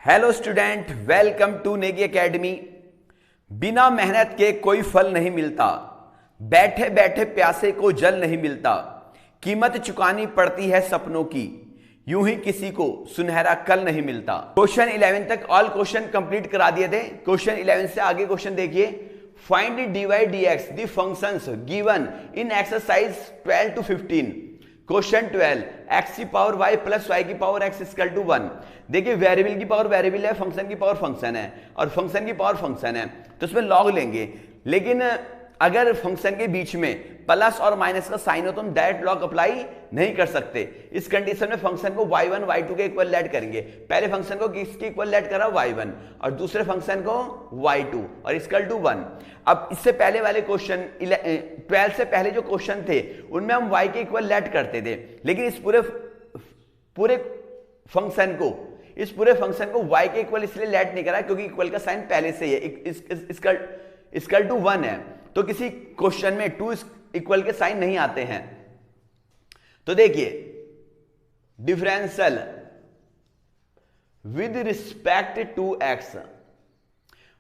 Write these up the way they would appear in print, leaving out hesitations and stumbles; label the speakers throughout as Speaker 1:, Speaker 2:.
Speaker 1: Hello student, welcome to Negi academy. बिना मेहनत के कोई फल नहीं मिलता, बैठे बैठे प्यासे को जल नहीं मिलता, कीमत चुकानी पड़ती है सपनों की, यूं ही किसी को सुनहरा कल नहीं मिलता। क्वेश्चन 11 तक ऑल क्वेश्चन कंप्लीट करा दिए थे। क्वेश्चन 11 से आगे क्वेश्चन देखिए। Find dy dx the functions given in exercise 12 to 15। Question 12, x की पावर वाई प्लस वाई की पावर एक्स इक्वल टू 1। देखिए वेरिएबल की पावर वेरिएबल है, फंक्शन की पावर फंक्शन है, और फंक्शन की पावर फंक्शन है, तो उसमें लॉग लेंगे। लेकिन अगर फंक्शन के बीच में प्लस और माइनस का साइन हो तो हम डायरेक्ट लॉग अप्लाई नहीं कर सकते। इस कंडीशन में फंक्शन को y1 y2 के इक्वल लेट करेंगे। पहले फंक्शन को किसके इक्वल लेट करा, y1, और दूसरे फंक्शन को y2 और इक्वल टू 1। अब इससे पहले वाले क्वेश्चन 12 से पहले जो क्वेश्चन थे उनमें हम y के इक्वल लेट करते थे, लेकिन इस पूरे फंक्शन को y के इक्वल इसलिए लेट नहीं करा क्योंकि इक्वल का साइन पहले से ही है, इक्वल टू 1 है, तो किसी क्वेश्चन में 2 इक्वल के साइन नहीं आते हैं। तो देखिए differential with respect to x,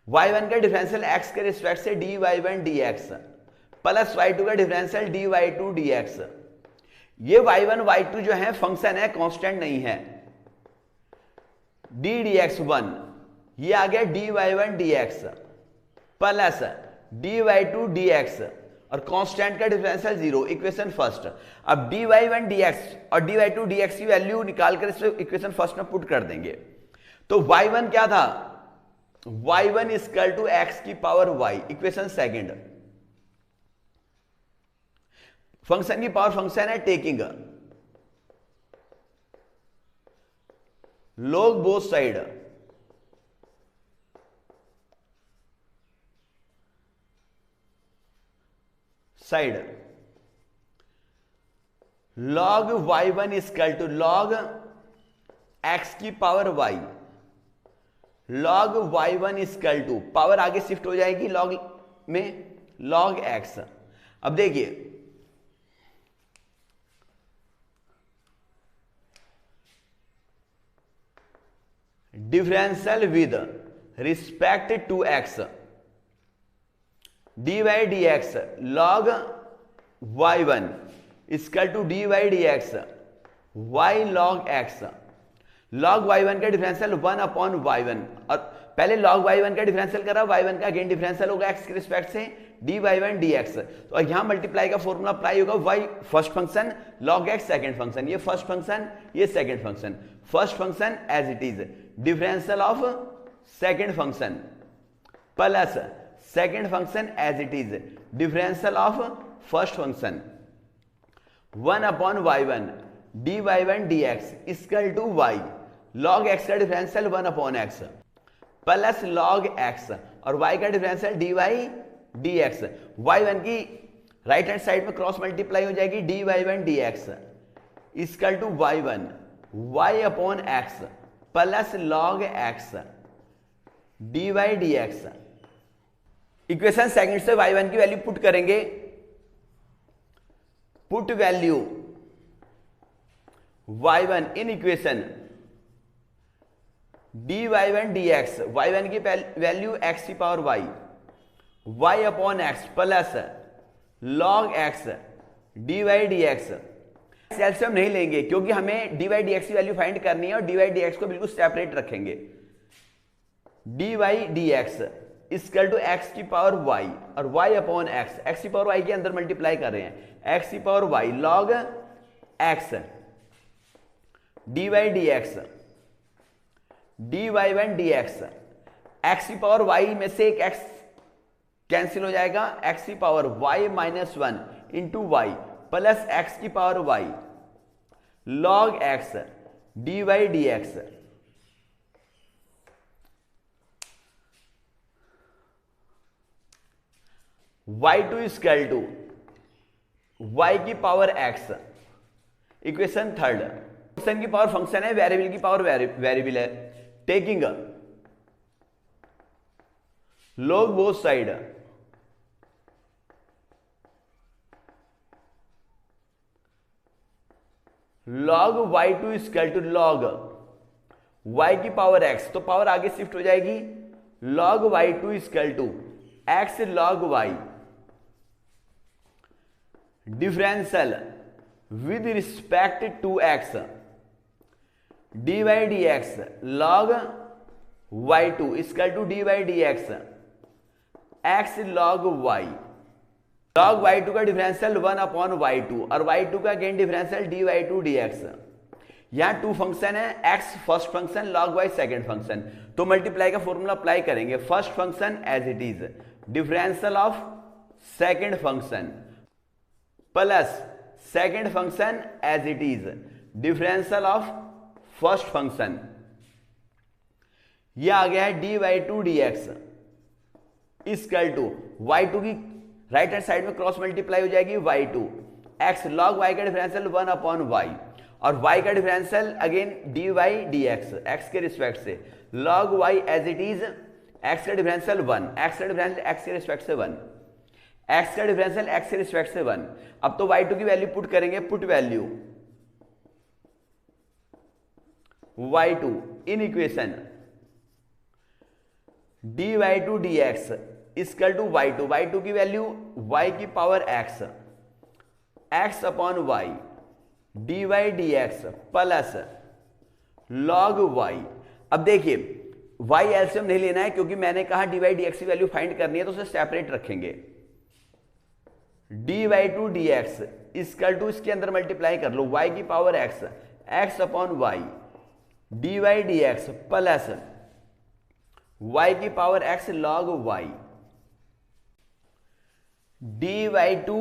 Speaker 1: y1 का डिफरेंशियल x के रिस्पेक्ट से dy1 dx प्लस y2 का डिफरेंशियल dy2 dx। ये y1 y2 जो है फंक्शन है, कांस्टेंट नहीं है। d dx1 ये आ गया dy1 dx plus dy2 dx और कांस्टेंट का डिफरेंशियल 0, इक्वेशन फर्स्ट। अब dy1 dx और dy2 dx की वैल्यू निकालकर इस इक्वेशन फर्स्ट में पुट कर देंगे। तो y1 क्या था, y1 इक्वल टू x की power y, equation second. Function की पावर फंक्शन है taking log both side log y1 equal to log x की power y, log y1 equal to power आगे शिफ्ट हो जाएगी log में log x। अब देखिए differential with respect to x dy dx log y1 equal to dy dx y log x। log y1 का differential 1 upon y1, और पहले log y1 का डिफरेंशियल करा, y1 का अगेन डिफरेंशियल होगा x के रिस्पेक्ट से dy1 dx। तो यहां मल्टीप्लाई का फॉर्मूला अप्लाई होगा, y first function log x second function, ये फर्स्ट फंक्शन ये second function, first function as it is differential of second function plus second function as it is differential of first function 1 upon y1 dy1 dx equal to y log x का differential 1 upon x plus log x और y का differential dy dx। y1 की right hand side में cross multiply हो जाएगी dy1 dx equal to y1 y upon x plus log x dy dx। Equation second से y1 की value put करेंगे, put value y1 in equation dy1 dx, y1 की value x की power y upon x plus log x dy dx। LCM नहीं लेंगे क्योंकि हमें dy dx की वैल्यू फाइंड करनी है और dy dx को बिल्कुल सेपरेट रखेंगे। dy dx equal to x की पावर y और y अपॉन x की पावर y के अंदर मल्टीप्लाई कर रहे हैं, x की power y log x dy dx dy1 dx। x की पावर y में से एक x कैंसिल हो जाएगा, x की power y minus 1 into y plus x की power y log x dy dx। y2 equal to y की power x, equation third. Function की पावर फंक्शन है, वेरिएबल की पावर वेरिएबल है, taking log both side log y2 equal to log y की power x, तो power आगे shift हो जाएगी, log y2 equal to x log y, differential with respect to x dy dx log y2 equal to dy dx x log y, log y2 का differential 1 upon y2 और y2 का again differential dy2 dx। यहां two function है, x first function, log y second function, तो multiply का formula apply करेंगे। First function as it is, differential of second function plus second function as it is, differential of first function. यह आ गया है dy2 dx equal to y2 की right hand side में cross multiply हो जाएगी y2, x log y का differential 1 upon y और y का differential again dy dx x के रिस्पेक्ट से, log y as it is, x का डिफरेंशियल 1, x का डिफरेंशियल x के रिस्पेक्ट से 1, x का डिफरेंशियल x के रिस्पेक्ट से 1। अब तो y2 की वैल्यू पुट करेंगे, put value y2 in equation dy2 dx equal to y2, y2 की वैल्यू y की power x, x upon y dy dx plus log y। अब देखिए y एलसीएम नहीं लेना है क्योंकि मैंने कहा dy dx की वैल्यू फाइंड करनी है, तो उसे सेपरेट रखेंगे। dy2 dx इक्वल टू इसके अंदर मल्टीप्लाई कर लो y की power x, x upon y dy dx plus y की power x log y dy2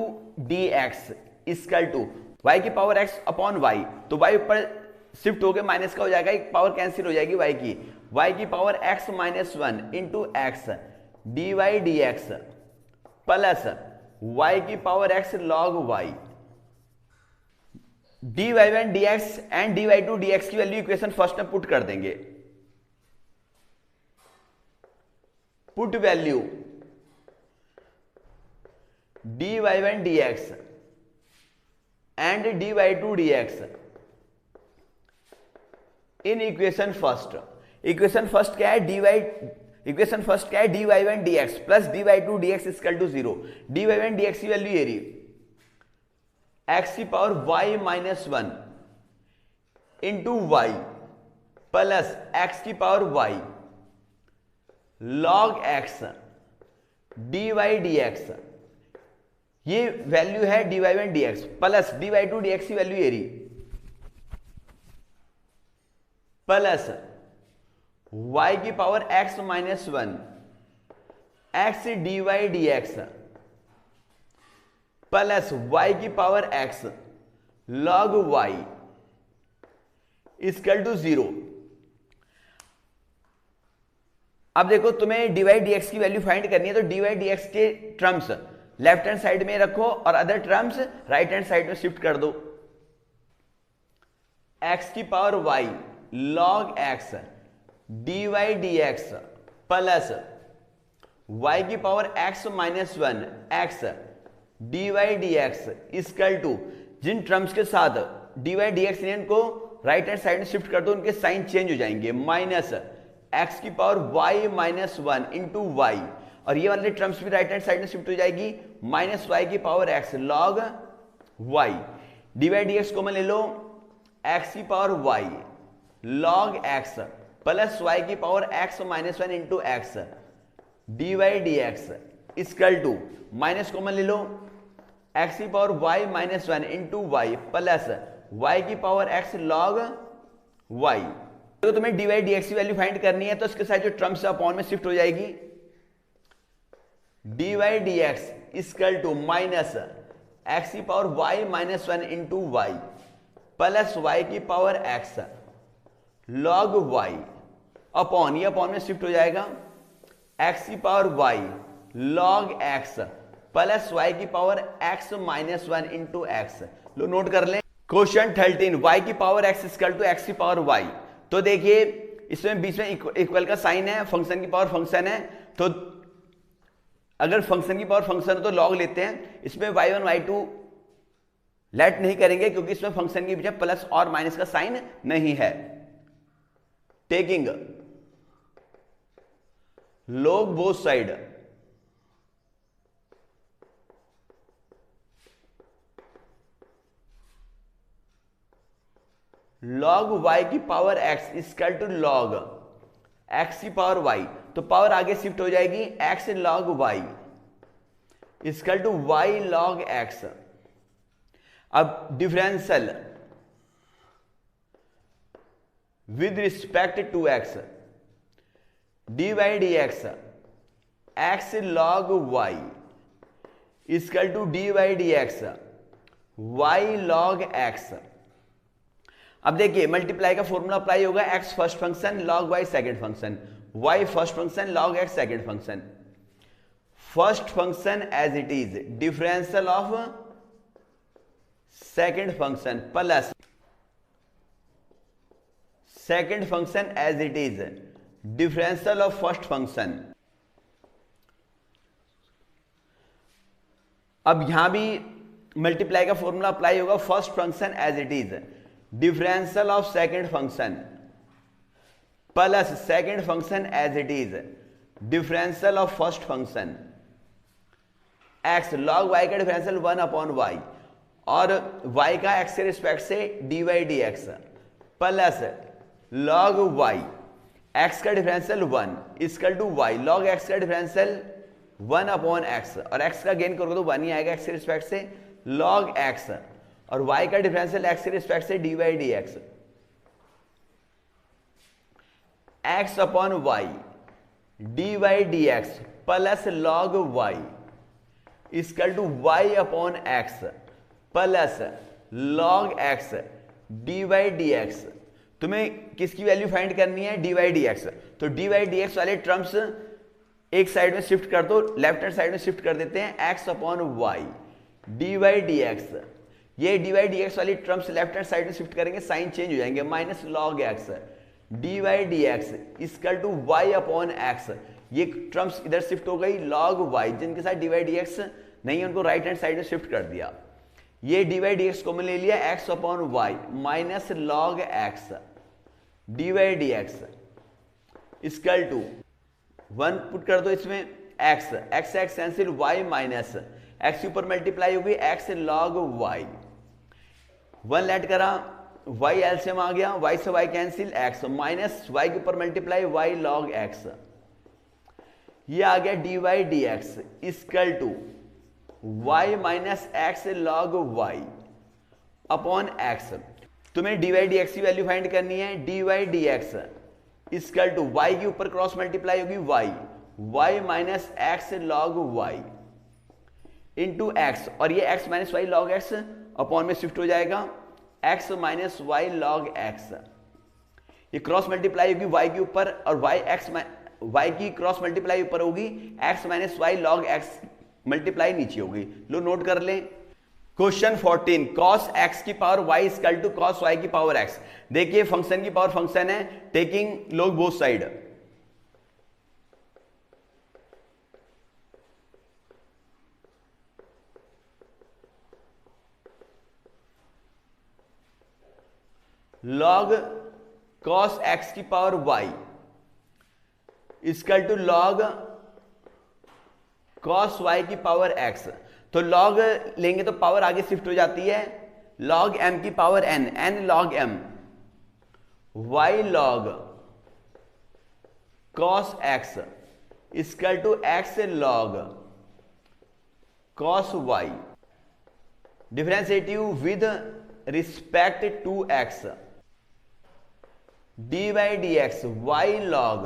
Speaker 1: dx equal to y की पावर x अपॉन y, तो y ऊपर शिफ्ट होकर माइनस का हो जाएगा, एक पावर कैंसिल हो जाएगी y की power x minus 1 into x dy dx plus y की power x log y, dy1 dx and dy2 dx की वैल्यू इक्वेशन फर्स्ट में पुट कर देंगे। Put value dy1 dx and dy2 dx in equation first. Equation first क्या है, equation first क्या है, dy1 dx plus dy2 dx equal to 0। dy1 dx की value ये रही, x की power y minus 1 into y plus x की power y log x dy dx, ये वैल्यू है dy1 dx plus dy2 dx की वैल्यू ये रही, प्लस y की power x minus 1 x dy dx plus y की power x log y equal to 0। अब देखो तुम्हें dy dx की वैल्यू फाइंड करनी है, तो dy dx के टर्म्स लेफ्ट हैंड साइड में रखो और other terms right hand side में शिफ्ट कर दो। x की power y log x dy dx plus y की power x minus 1 x dy dx equal to, जिन टर्म्स के साथ dy dx ने इनको राइट हैंड साइड में शिफ्ट कर दो, उनके साइन चेंज हो जाएंगे, माइनस x की power y minus 1 into y, और ये वाले टर्म्स भी राइट हैंड साइड में शिफ्ट हो जाएगी, माइनस y की power x log y, dy dx को मैं ले लो x की power y log x plus y की power x minus 1 into x dy dx equal to, minus को मैं ले लो x की power y minus 1 into Y plus y की पावर x log y। तो तुम्हें dy dx की वैल्यू फाइंड करनी है, तो इसके साथ जो टर्म्स अपॉन में शिफ्ट हो जाएगी, dy dx equal to minus x की power y minus 1 into Y plus y की power x log y upon, ये अपॉन में शिफ्ट हो जाएगा, x की power y log x plus y की power x minus 1 into X. लो note कर लें, क्वेश्चन 13 y की power x equal to x की पावर y। तो देखिए इसमें बीच में इक्वल का साइन है, फंक्शन की पावर फंक्शन है, तो अगर फंक्शन की पावर फंक्शन हो तो लॉग लेते हैं, इसमें y1 y2 लेट नहीं करेंगे क्योंकि इसमें फंक्शन के पीछे प्लस और माइनस का साइन नहीं है। taking log both side log y की power x equal to log x की पावर y, तो पावर आगे शिफ्ट हो जाएगी x log y equal to y log x। अब differential with respect to x dy dx x log y equal to dy dx y log x। अब देखिए multiply का formula apply होगा, x first function log y second function, y first function log x second function. First function as it is differential of second function plus second function as it is differential of first function. अब यहां भी multiply का formula apply होगा, first function as it is differential of second function plus second function as it is differential of first function. x log y का differential 1/y और y का x के respect से dy dx plus log y x का differential 1 equal to y log x का differential 1/x और x का gain करोगे तो 1 ही आएगा x के रिस्पेक्ट से log x और y का डिफरेंशियल x के रिस्पेक्ट से dy dx x/y dy dx plus log y equal to y/x plus log x dy dx। तुम्हें किसकी वैल्यू फाइंड करनी है? dy dx। तो dy dx वाले टर्म्स एक साइड में शिफ्ट कर दो, लेफ्ट हैंड साइड में शिफ्ट कर देते हैं x/y dy dx। ये dy dx वाली टर्म्स लेफ्ट हैंड साइड में शिफ्ट करेंगे, साइन चेंज हो जाएंगे, minus log x dy dx equal to y/x। ये टर्म्स इधर शिफ्ट हो गई log y, जिनके साथ dy dx नहीं है उनको राइट हैंड साइड में शिफ्ट कर दिया। ये dy dx को मैंने ले लिया x/y minus log x dy dx equal to 1 put कर दो इसमें x x cancel y minus x के ऊपर मल्टीप्लाई होगी x log y 1 लेट करा y एलसीएम आ गया, y से y cancel x minus y के ऊपर मल्टीप्लाई y log x। ये आ गया dy dx equal to y minus x log y upon x। तुम्हें dy dx की वैल्यू फाइंड करनी है, dy dx equal to y के ऊपर क्रॉस मल्टीप्लाई होगी y minus x log y into x और ये x minus y log x upon में शिफ्ट हो जाएगा x minus y log x। ये क्रॉस मल्टीप्लाई होगी y के ऊपर और y की क्रॉस मल्टीप्लाई ऊपर होगी, x minus y log x multiply नीचे होगी। लो नोट कर लें। क्वेश्चन 14 cos x की power y equal to cos y की पावर x। देखिए फंक्शन की पावर फंक्शन है, taking log both side. log cos x की power y equal to log cos y की पावर x। तो log लेंगे तो पावर आगे शिफ्ट हो जाती है, log m की power n log m y log cos x equal to x log cos y differentiating with respect to x dy dx y log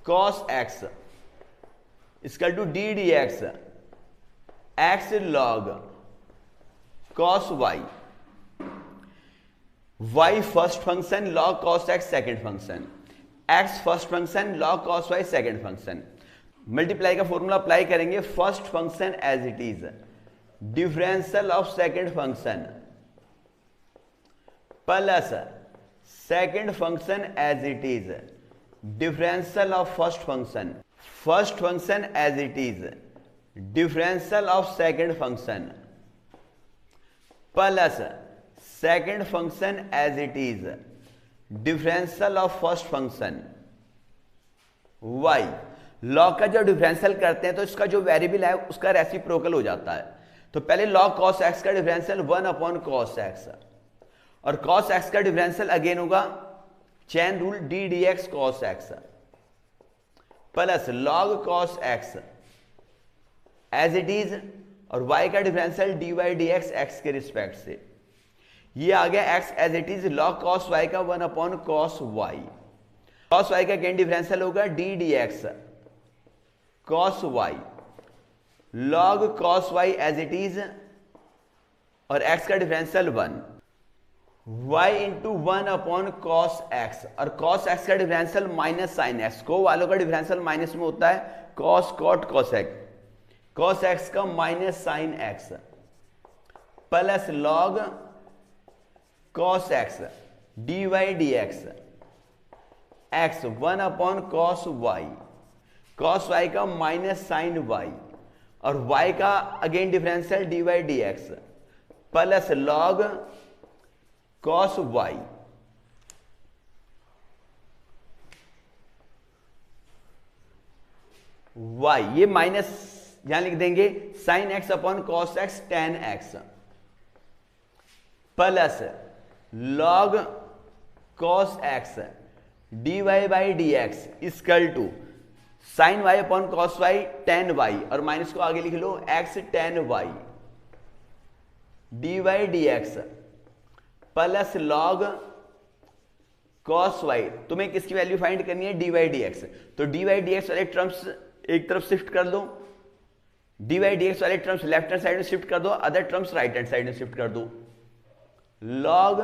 Speaker 1: cos x equal to d dx x log cos y y first function log cos x second function, x first function log cos y second function. Multiply का formula apply करेंगे, first function as it is differential of second function plus second function as it is differential of first function, first function as it is differential of second function plus second function as it is differential of first function y, log का जो differential करते हैं तो इसका जो variable है उसका reciprocal हो जाता है। तो पहले log cos x का डिफरेंशियल 1/cos x, और cos x का डिफरेंशियल अगेन होगा chain rule d dx cos x plus log cos x as it is, और y का डिफरेंशियल dy dx x के रिस्पेक्ट से। ये आ गया x as it is log cos y का 1/cos y। cos y का अगेन डिफरेंशियल होगा d dx cos y log cos y as it is, और x का differential 1 y into 1/cos x, और cos x का differential minus sine x, को वालों का डिफरेंशियल माइनस में होता है cos cot cos x, cos x का minus sine x plus log cos x dy dx x 1/cos y, cos y का माइनस साइन y, और y का again differential dy dx plus log cos y। y ये minus यहां लिख देंगे sine x upon cos x tan x plus log cos x dy by dx equal to sine y upon cos y tan y, और minus को आगे लिख लो x tan y dy dx plus log cos y। तुम्हें किसकी value find करनी है? dy dx। तो dy dx वाले टर्म्स एक तरफ शिफ्ट कर दो, dy dx वाले टर्म्स लेफ्ट हैंड साइड में शिफ्ट कर दो, other terms right hand side में शिफ्ट कर दो। log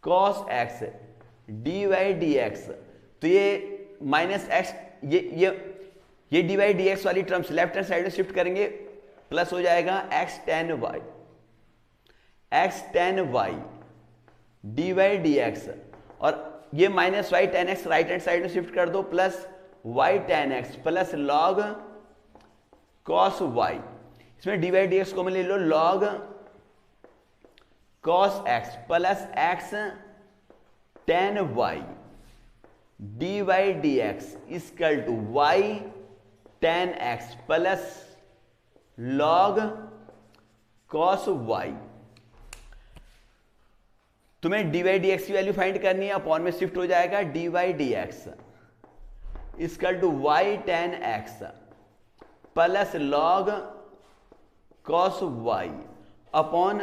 Speaker 1: cos x dy dx, तो ये माइनस x, ये dy dx वाली टर्म्स लेफ्ट हैंड साइड में शिफ्ट करेंगे, प्लस हो जाएगा x tan y dy dx, और ये minus y tan x right hand side में शिफ्ट कर दो, plus y tan x plus log cos y। इसमें dy dx को मैं ले लो log cos x plus x tan y dy dx equal to y tan x plus log cos y। तुम्हें dy dx की value find करनी है, upon में शिफ्ट हो जाएगा dy dx equal to y tan x plus log cos y upon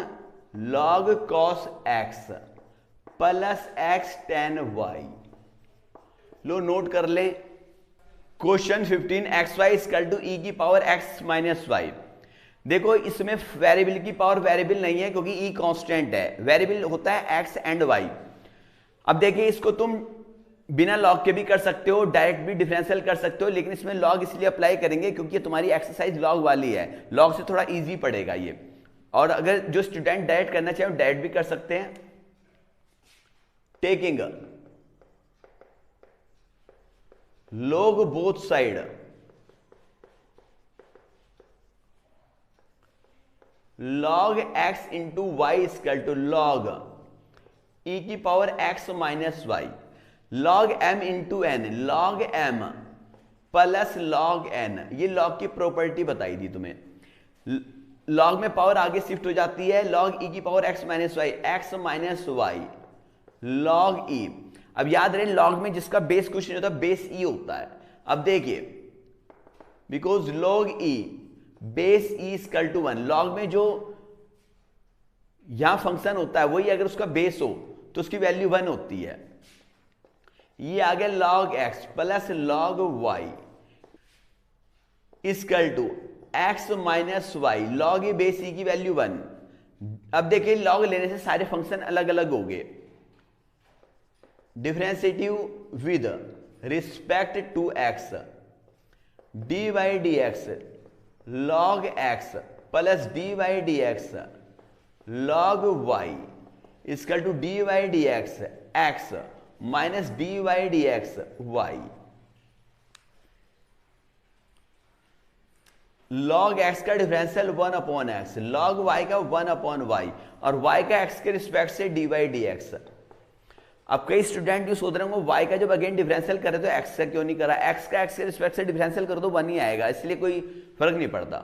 Speaker 1: log cos x plus x tan y। लो note कर ले, question 15 xy equal to e की पावर x माइनस वाई। देखो इसमें variable की power variable नहीं है क्योंकि e कांस्टेंट है, वेरिएबल होता है x एंड y। अब देखिए इसको तुम बिना लॉग के भी कर सकते हो, डायरेक्ट भी डिफरेंशियल कर सकते हो, लेकिन इसमें लॉग इसलिए अप्लाई करेंगे क्योंकि तुम्हारी एक्सरसाइज लॉग वाली है, लॉग से थोड़ा इजी पड़ेगा ये। और अगर जो स्टूडेंट डायरेक्ट करना चाहे डायरेक्ट भी कर सकते हैं। Taking log both side log x into y equal to log e की power x minus y, log m into n log m plus log n। ये log की प्रॉपर्टी बताई थी तुम्हें, log में पावर आगे शिफ्ट हो जाती है, log e की power x minus y x minus y log e। अब याद रहे log में जिसका बेस कुछ नहीं होता, बेस e होता है। अब देखिए because log e base e equal to 1, log में जो यहां फंक्शन होता है वही अगर उसका बेस हो तो उसकी वैल्यू 1 होती है। ये आ गया log x plus log y equal to x minus y, log e base e की वैल्यू 1। अब देखिए log लेने से सारे फंक्शन अलग अलग हो गए, differentiating with respect to x dy dx log x plus dy dx log y equal to dy dx x minus dy dx y। log x का डिफरेंशियल 1/x, log y का 1/y, और y का x के respect से dy dx। अब कई student जो सोच रहे होंगे y का जब अगेन डिफरेंशियल करे तो x का क्यों नहीं करा, x का x के रिस्पेक्ट से डिफरेंशियल करो तो 1 ही आएगा, इसलिए कोई फर्क नहीं पड़ता।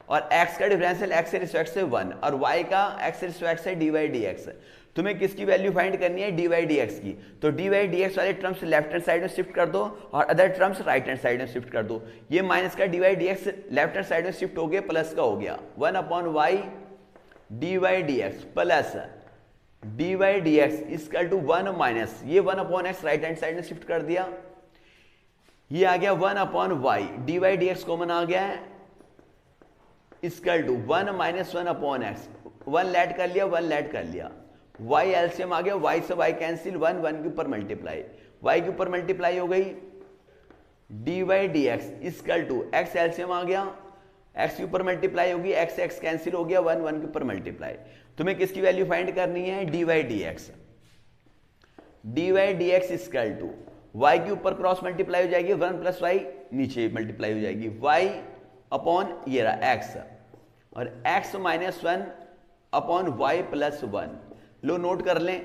Speaker 1: और x का डिफरेंशियल x के रिस्पेक्ट से 1 और y का x के रिस्पेक्ट से dy dx। तुम्हें किसकी वैल्यू फाइंड करनी है, dy dx की। तो dy dx वाले टर्म्स लेफ्ट हैंड साइड में शिफ्ट कर दो और other terms right hand side में शिफ्ट कर दो। ये माइनस का dy dx left hand side में शिफ्ट हो गया, प्लस का हो गया 1/y dy dx plus dy dx equal to 1 minus ये 1/x राइट हैंड साइड में शिफ्ट कर दिया, ये आ गया 1/y dy dx कॉमन आ गया है equal to 1 minus 1/x, 1 late कर लिया 1 लेट कर लिया, y एलसीएम आ गया, y से y कैंसिल 1 1 के ऊपर मल्टीप्लाई, y के ऊपर मल्टीप्लाई हो गई dy dx equal to x LCM आ गया, x के ऊपर मल्टीप्लाई होगी, x x कैंसिल हो गया 1 1 के ऊपर मल्टीप्लाई। तुम्हें किसकी वैल्यू फाइंड करनी है, dy dx, dy dx equal to y के ऊपर क्रॉस मल्टीप्लाई हो जाएगी 1 प्लस y नीचे मल्टीप्लाई हो जाएगी y अपॉन ये रहा x और x minus 1 upon y plus 1। लो नोट कर लें